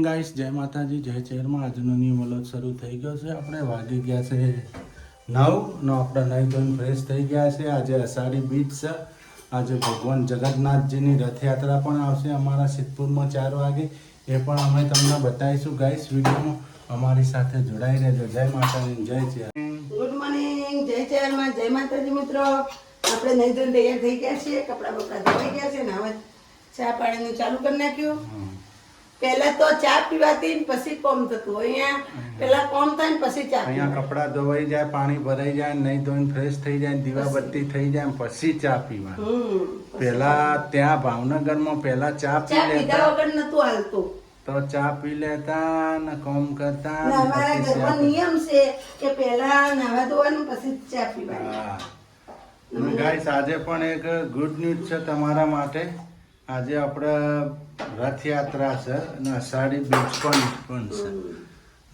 Guys, જય માતાજી, જય ચેરમાં. આજનો ન્યૂ વ્લોગ શરૂ થઈ ગયો છે. આપણે વાગી ગયા છે 9 નો. આપણે નહીં ધોઈને ફ્રેશ થઈ ગયા છે. આજે અષાઢી બીજ છે. આજે ભગવાન જગન્નાથજીની રથયાત્રા પણ આવશે અમારા સિદ્ધપુરમાં 4 વાગે. એ પણ અમે તમને બતાવીશું ગાઈસ વિડીયોમાં. અમારી સાથે જોડાઈ રહેજો. જય માતાજી, જય ચેર. ગુડ મોર્નિંગ, જય ચેરમાં, જય માતાજી મિત્રો. આપણે નહીં ધોઈને તૈયાર થઈ ગયા છીએ, કપડાં બપડા ધોઈ ગયા છે ને હવે ચા પાણીનું ચાલુ કરી નાખ્યું. પહેલા તો ચા પીવાતી પછી કોમ થતું. અહીંયા પહેલા કોમ થાય ને પછી ચા. અહીંયા કપડાં ધોવાઈ જાય, પાણી ભરાઈ જાય, નહીં ધોઈને ફ્રેશ થઈ જાય, દીવાબત્તી થઈ જાય, પછી ચા પીવાની. પહેલા ત્યાં ભાવનગરમાં પહેલા ચા પી ચા પીધા લેતા, વગર નતું હાલતું. તો ચા પી લેતા ને કોમ કરતા. ને અમારા ઘરમાં નિયમ છે કે પહેલા નાવા ધોવાનું પછી ચા પીવાની. ગાઈસ, આજે પણ એક ગુડ ન્યૂઝ છે તમારા માટે. આજે આપણે રથયાત્રા છે અને અષાઢી બીજ પણ છે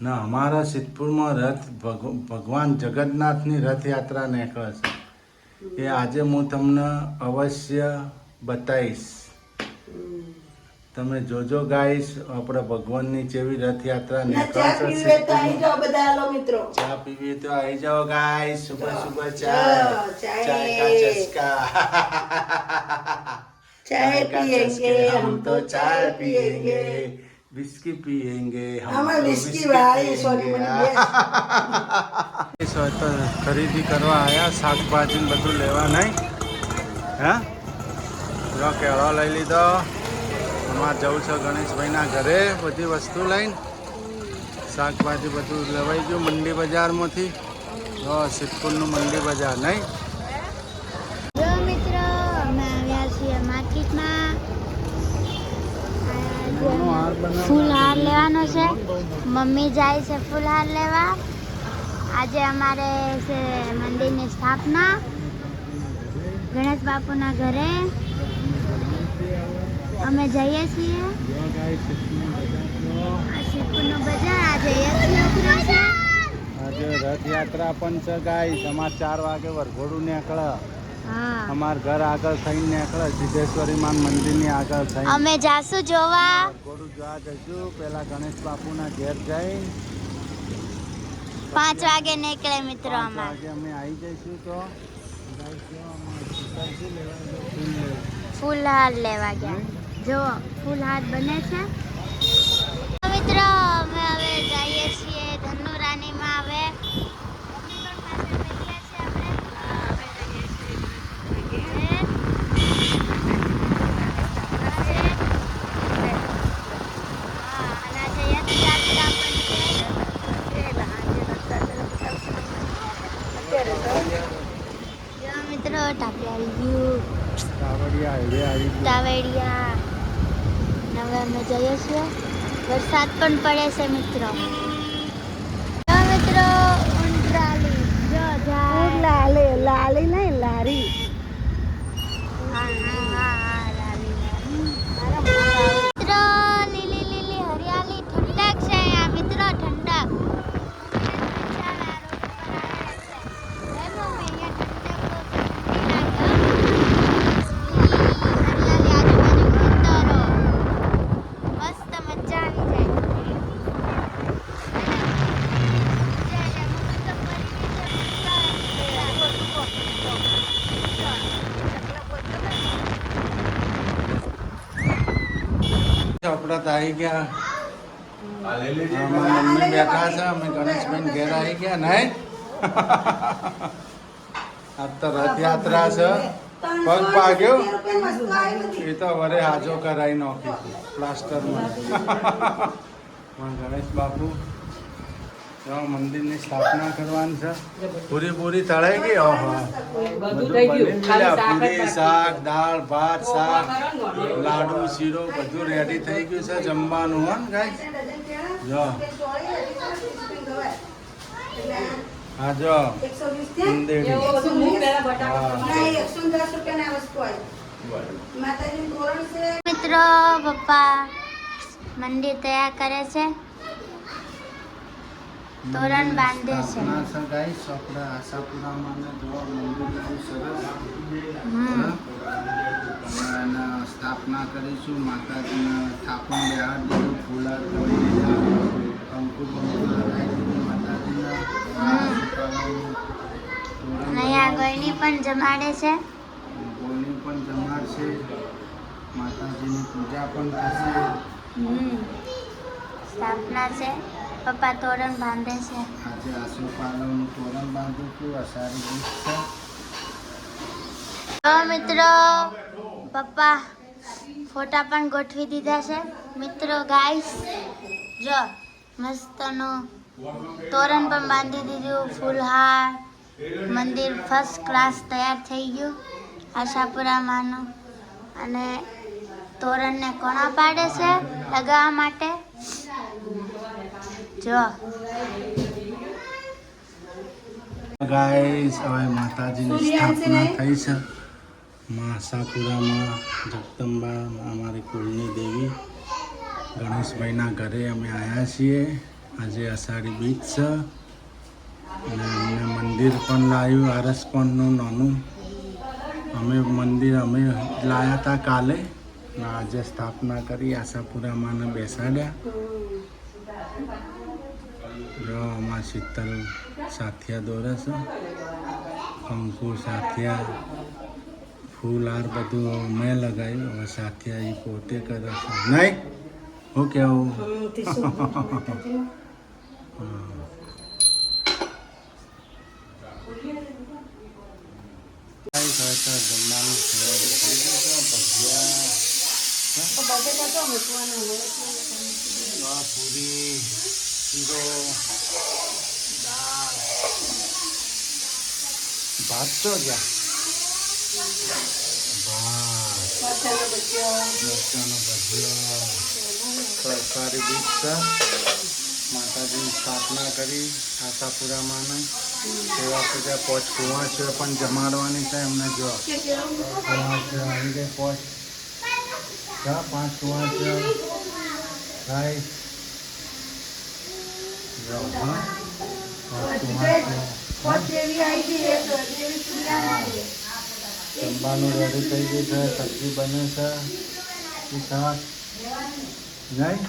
ને અમારા સિદ્ધપુરમાં ભગવાન જગન્નાથની રથયાત્રા નીકળે છે. એ આજે હું તમને અવશ્ય બતાવીશ. તમે જોજો ગાઈસ, આપણે ભગવાનની જેવી રથયાત્રા નીકળે ચા પીવે તો આવી જાઓ બધા હાલો મિત્રો. ચા પીવી તો આવી જાઓ ગાઈસ. સુબહ સુબહ ચાય કા ચસ્કા. चाय पिएंगे हम तो चाय पिएंगे, विस्की पिएंगे हम विस्की भाई सोनी तो खरीदी करवा आया, शाकभाजी બધું લેવા નહીં. હે જો કેળો લઈ લીધો. અમારે જવું છે ગણેશભાઈના ઘરે બધી વસ્તુ લઈને. શાકભાજી બધું લેવાઈ ગયું મંડી બજારમાંથી. સિદ્ધપુરનું મંડી બજાર નહીં. ફૂલહાર લેવાનો છે. મમ્મી જાય છે ફૂલહાર લેવા. આજે અમારે છે મંદિરની સ્થાપના ગણેશ બાપુના ઘરે. અમે જઈએ છીએ સિદ્ધપુરનું બજાર. આજે આજે રથયાત્રા પણ છે ગાઈસ. અમારે 4 વાગે વરઘોડું નીકળે. અમાર ઘર આગળ થઈને નીકળે, સિદ્ધેશ્વરી માન મંદિરની આગળ થઈને. અમે જાશું જોવા. વરઘોડું જોવા જશું. પેલા ગણેશ બાપુના ઘેર જઈ 5 વાગે નીકળે મિત્રો. 5 વાગે અમે આવી જઈશું. તો ફૂલહાર લેવા ગયા. જો ફૂલહાર બને છે મિત્રો. અમે હવે જઈએ છીએ ધનુરાનીમાં. હવે મિત્રો ટાવેડિયા હવે અમે જઈએ છીએ. વરસાદ પણ પડે છે મિત્રો. મિત્રો ઊંટરાલી જો જાય. લાલી નહીં લારી. મિત્રો લીલી લીલી હરિયાળી ઠંડક છે અહીંયા મિત્રો. ઠંડક આપણે તો આવી ગયા. મમ્મી બેઠા છે, અમે ગણેશભાઈ ઘેર આવી ગયા. નહીં આજ તો રથયાત્રા છે. પગ ભાગ્યો એ તો વરે હાજો કરાવી નાખી પ્લાસ્ટરમાં. ગણેશ બાપુ મંદિરની સ્થાપના કરવાની છે. પૂરી તળાઈ ગઈ. પૂરી, શાક, દાળ, ભાત, શાક, લાડુ, શીરો બધું રેડી થઈ ગયું છે જમવાનું. હો ગાઈસ, જો હા જો મિત્રો પપ્પા મંદિર તૈયાર કરે છે. તોરણ બાંધે છે. સ્થાપના છે ગાઈસ આપણે આશાપુરામાં જોવા મંદિર બહુ સરસ હમ. અને સ્થાપના કરીશું માતાજીના સ્થાપન બેહાડ દીધું ફૂલા કરી દીધા કંકુ બંકુ લગાવી દીધું માતાજીના અને અહીંયા ગળની પણ જમાડે છે. ગોળની પણ જમાડશે માતાજીની પૂજા પણ થશે. હમ. સ્થાપના છે. પપ્પા તોરણ બાંધે છે. આજે આસોપાલવનું તોરણ બાંધું છું અષાઢી બીજ છે. તો મિત્રો પપ્પા ફોટા પણ ગોઠવી દીધા છે. મિત્રો ગાઈસ જો મસ્તનું તોરણ પણ બાંધી દીધું, ફૂલહાર, મંદિર ફર્સ્ટ ક્લાસ તૈયાર થઈ ગયું આશાપુરામાંનું. અને તોરણને કોણા પાડે છે લગાવવા માટે. જો ગાઈસ હવે માતાજીની સ્થાપના થઈ છે માં આશાપુરામાં જગદંબા અમારી કુળની દેવી ગણેશભાઈના ઘરે અમે આવ્યા છીએ. આજે અષાઢી બીજ છે અને અમને મંદિર પણ લાવ્યું આરસપણનું નાનું. મંદિર અમે લાવ્યા હતા કાલે અને આજે સ્થાપના કરી આશાપુરામાં બેસાડ્યા. જો આમાં શીતલ સાથિયા દોરે છે, કંકુ સાથિયા, ફૂલ હાર બધું મેં લગાવ્યું. હવે સાથિયા એ પોતે કરે છે નહીં હું કેવું. જમવાનું ભજીયા, પૂરી, શીરો, દાળ, ભાત તો જ્યાં મરચાંનો ભજીયો. સારી બીજ છે. માતાજીની સ્થાપના કરી આશાપુરામાં સેવા પૂજા પોચ કુવા છે પણ જમાડવાની છે એમને. જો કુવા છે આવી ગઈ પોચ 5 કુવા છે ભાઈ. જો હા 5 જમવાનું રેડી થઈ ગયું છે. સબ્જી બને છે, શાક નહીં.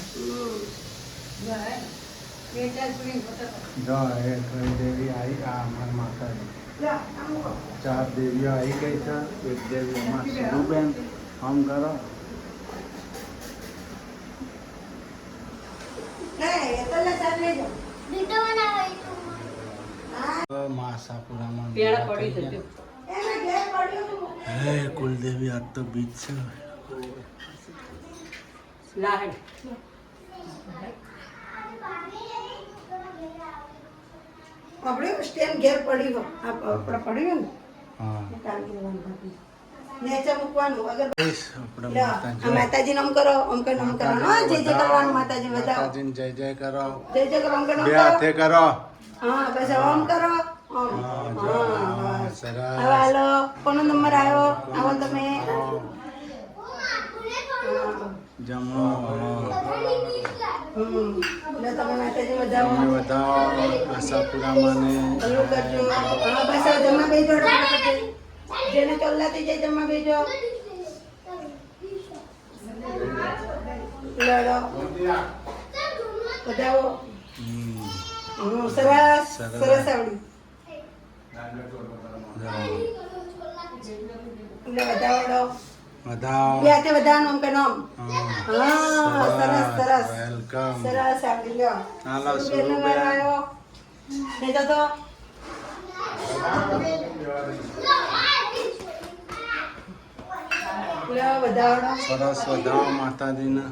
જો એક દેવી આવી, આ અમારી માતાજી. 4 દેવીઓ આવી ગઈ છે. એક દેવી અમાર સુરુબેન આમ કરો. આશાપુરામાં હે કુલદેવી આજ તો બીજ છે. આપણે સ્ટેન્ડ ઘેર પડ્યું આપણે પડ્યું ને નેચે મૂકવાનું. અગર માતાજી નામ કરો, ઓમ કર નામ કરવાનું. હા જય જય કરવાનું. માતાજી બતાવો. માતાજીને જય જય કરો. જય જય કરો, ઓમ કર નામ બે કરો. હાથે કરો. હા પછી ઓમ કરો. ઓમ. હા સરસ. હવે હાલો કોનો નંબર આવ્યો? આવો તમે જમો. એટલે તમે માતાજી બતાવો. તમે બતાવો આશાપુરામાં ને ભલું કરજો. હા બસ હવે જમવા બેસજો. જેને ચોલ્લા થઈ જાય જમવા બેસજો. લડો બતાવો. સરસ સરસ આવડ્યું. એટલે બતાવડો. બતાવો. બે હાથે બધાનું આમ કે નામ. હા સરસ સરસ વેલકમ. સરસ આવડી લ્યો. હાલો સુરુબેન નંબર સુરુબેન. આવ્યો. નહીં તો લ્યો બધાવડો. સરસ વધાવો માતાજીના.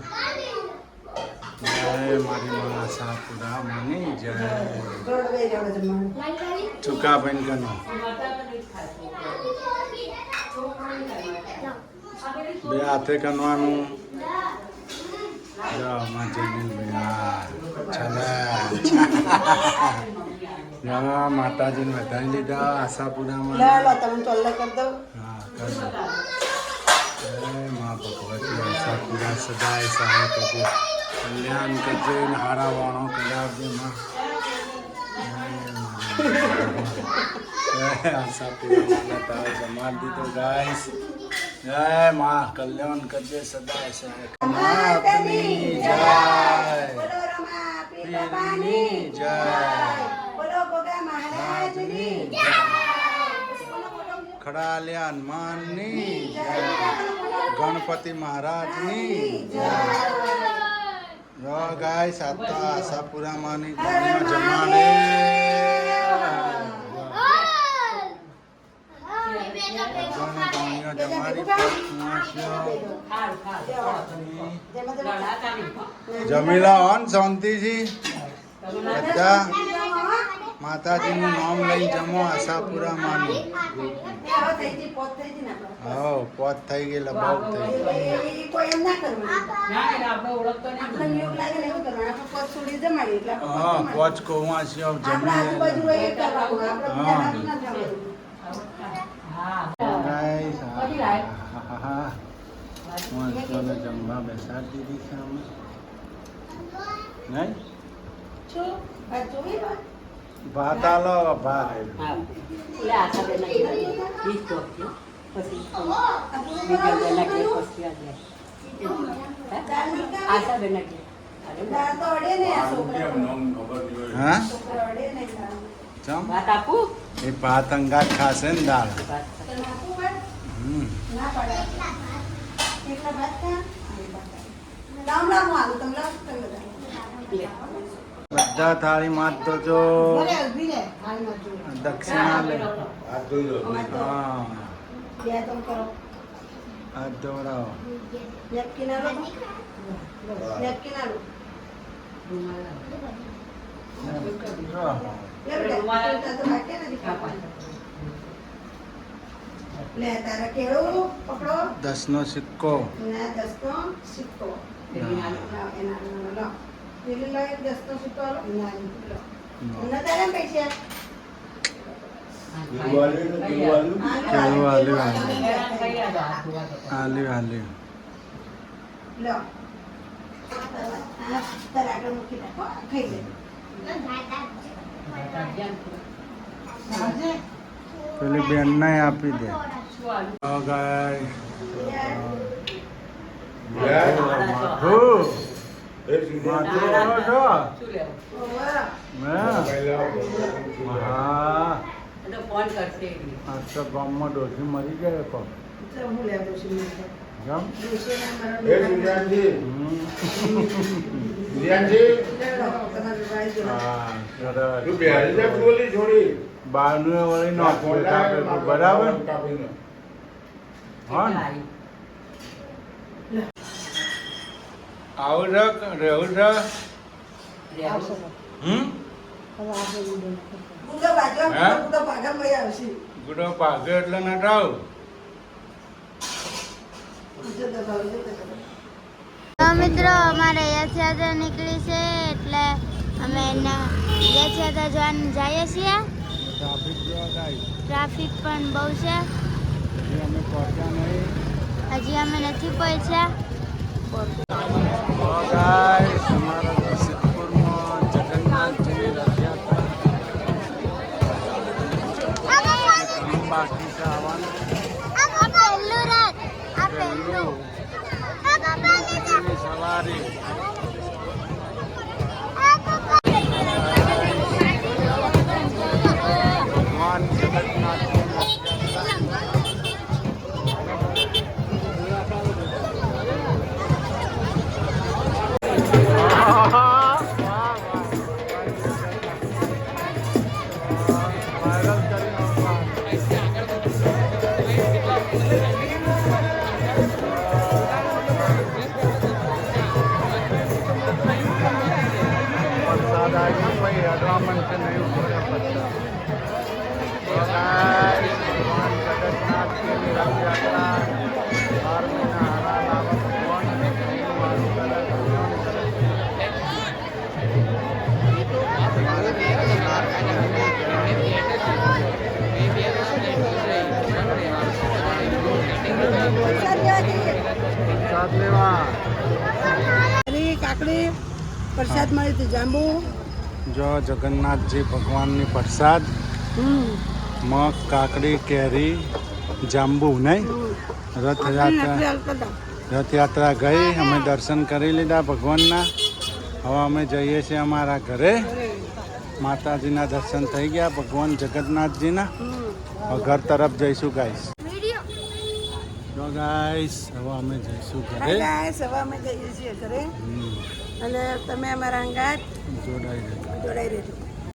જય મારી માં આશાપુરામાંની જય. થોડો બે જણો જમવાનું. ચૂકા બન કનો બે હાથે કરવાનું. જો માં જમીન ભાઈ માતાજીને વધારી લીધા આશાપુરામાં. લો તમે ચોલ્લા કરી દો. હા કરજો. જય મા ભગવતી આશાપુરા સદાય સહાય કરજો, કલ્યાણ કરજો ને હારા વાણો કરાવજો માં. આશાપુરા જમાડ દીધો ગાઈસ. જય માં કલ્યાણ કરજે સદાય સહાય. માતની જય, બોલો રમા પીરની જય, બોલો ગોગા મહારાજની જય. ખડાલ્યા હનુમાનની જય, ગણપતિ મહારાજની જય. ગાઈસ આ તો આશાપુરામાંની ગણીઓ જમાડે. ગણીઓ જમાડી જમીલા હોન શાંતિથી બધા માતાજીનું નામ લઈ જમો આશાપુરામાંની. હા પોત થઈ ગઈ લબાવ થઈ ગઈ. હા પોચ કોવા છે જમી જમવા બેસાડી દીધી છે અમે નહીં ભાત આલો ભાત હા ચમ એ ભાત અંગાત ખાશે ને દાળ. બધા થાળી માં તો જો દક્ષિણા લે. હા હાથ ધોવડાવો. દસ નો સિક્કો. હાલી હાલી પેલી બેન ને આપી દે. ગામમાં ડોસી મરી ગયા તો બારનું વળી નાખવું બરાબર. હા આવું રહેવું છે. ગુડો પાકે એટલે ના રાવ. તો મિત્રો અમારે યશયાત્રા નીકળી છે એટલે અમે યશયાત્રા જોવાનું જઈએ છીએ. ટ્રાફિક જોવા ગાય. ટ્રાફિક પણ બહુ છે. અમે પહોંચ્યા નહીં. હજી અમે નથી પહોંચ્યા. ગાઈસ અમારા તો સિદ્ધપુરમાં જગન્નાથજીની રથયાત્રા બાકી છે આવવાનું. સવારી ભગવાન જગન્નાથ કાકડી પ્રસાદ મળી હતી, જાંબુ જો જગન્નાથજી ભગવાનની પ્રસાદ મગ કાકડી કેરી જાંબુ નહીં રથયાત્રા ગઈ અમે દર્શન કરી લીધા ભગવાનના. હવે અમે જઈએ છીએ અમારા ઘરે. માતાજીના દર્શન થઈ ગયા ભગવાન જગન્નાથજીના. હવે ઘર તરફ જઈશું ગાઈસ. જો ગાઈસ હવે અમે જઈશું ઘરે. હવે અમે જઈએ છીએ ઘરે અને તમે અમારા અંગાત જોડાઈ જોડાઈ રહેજો.